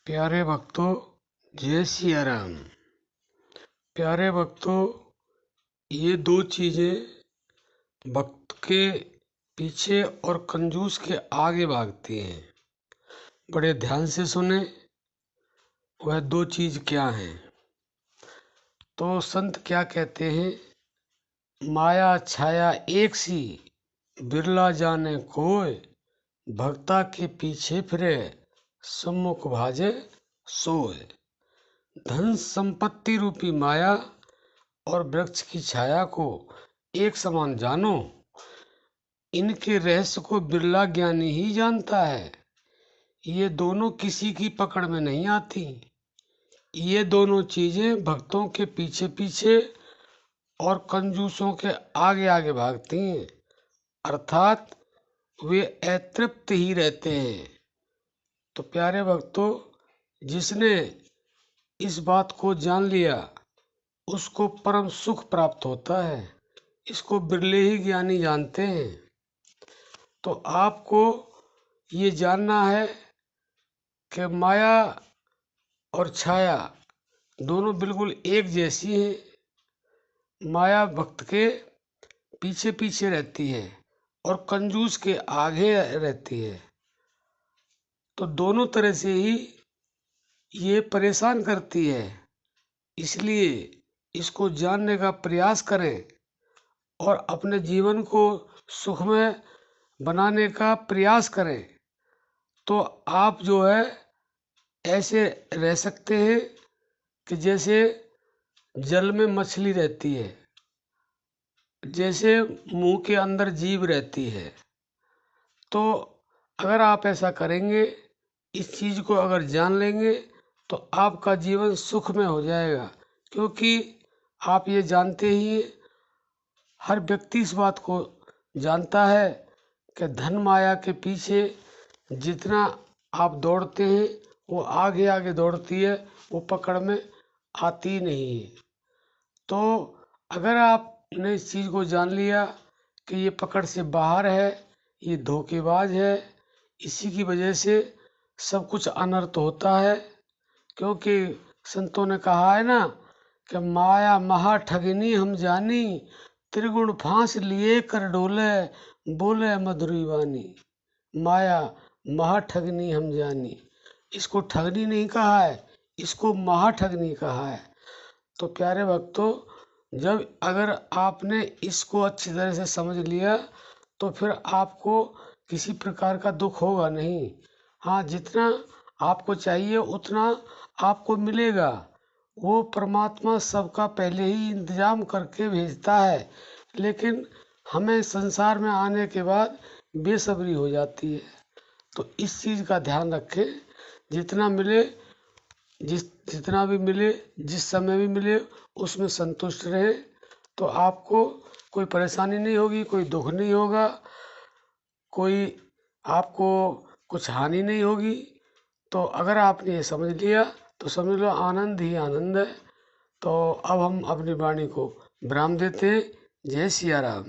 प्यारे भक्तों, जय सिया राम। प्यारे भक्तों, ये दो चीज़ें भक्त के पीछे और कंजूस के आगे भागती हैं। बड़े ध्यान से सुने, वह दो चीज़ क्या हैं। तो संत क्या कहते हैं, माया छाया एक सी, बिरला जाने कोय, भक्ता के पीछे फिरे, सम्मुख भाजे सोए। धन संपत्ति रूपी माया और वृक्ष की छाया को एक समान जानो, इनके रहस्य को बिरला ज्ञानी ही जानता है। ये दोनों किसी की पकड़ में नहीं आती। ये दोनों चीजें भक्तों के पीछे पीछे और कंजूसों के आगे आगे भागती हैं, अर्थात वे अतृप्त ही रहते हैं। तो प्यारे भक्तों, जिसने इस बात को जान लिया उसको परम सुख प्राप्त होता है। इसको बिरले ही ज्ञानी जानते हैं। तो आपको ये जानना है कि माया और छाया दोनों बिल्कुल एक जैसी हैं। माया भक्त के पीछे पीछे रहती है और कंजूस के आगे रहती है। तो दोनों तरह से ही ये परेशान करती है। इसलिए इसको जानने का प्रयास करें और अपने जीवन को सुखमय बनाने का प्रयास करें। तो आप जो है ऐसे रह सकते हैं कि जैसे जल में मछली रहती है, जैसे मुंह के अंदर जीभ रहती है। तो अगर आप ऐसा करेंगे, इस चीज़ को अगर जान लेंगे, तो आपका जीवन सुख में हो जाएगा। क्योंकि आप ये जानते ही, हर व्यक्ति इस बात को जानता है कि धन माया के पीछे जितना आप दौड़ते हैं वो आगे आगे दौड़ती है, वो पकड़ में आती नहीं है। तो अगर आपने इस चीज़ को जान लिया कि ये पकड़ से बाहर है, ये धोखेबाज है, इसी की वजह से सब कुछ अनर्थ होता है। क्योंकि संतों ने कहा है ना कि माया महा ठगनी हम जानी, त्रिगुण फांस लिए कर डोले, बोले मधुरी वाणी। माया महा ठगनी हम जानी, इसको ठगनी नहीं कहा है, इसको महा ठगनी कहा है। तो प्यारे भक्तों, जब अगर आपने इसको अच्छी तरह से समझ लिया तो फिर आपको किसी प्रकार का दुख होगा नहीं। हाँ, जितना आपको चाहिए उतना आपको मिलेगा। वो परमात्मा सबका पहले ही इंतजाम करके भेजता है, लेकिन हमें संसार में आने के बाद बेसब्री हो जाती है। तो इस चीज़ का ध्यान रखें, जितना मिले, जितना भी मिले, जिस समय भी मिले, उसमें संतुष्ट रहे। तो आपको कोई परेशानी नहीं होगी, कोई दुख नहीं होगा, कोई आपको कुछ हानि नहीं होगी। तो अगर आपने ये समझ लिया तो समझ लो आनंद ही आनंद है। तो अब हम अपनी वाणी को विराम देते हैं। जय सिया राम।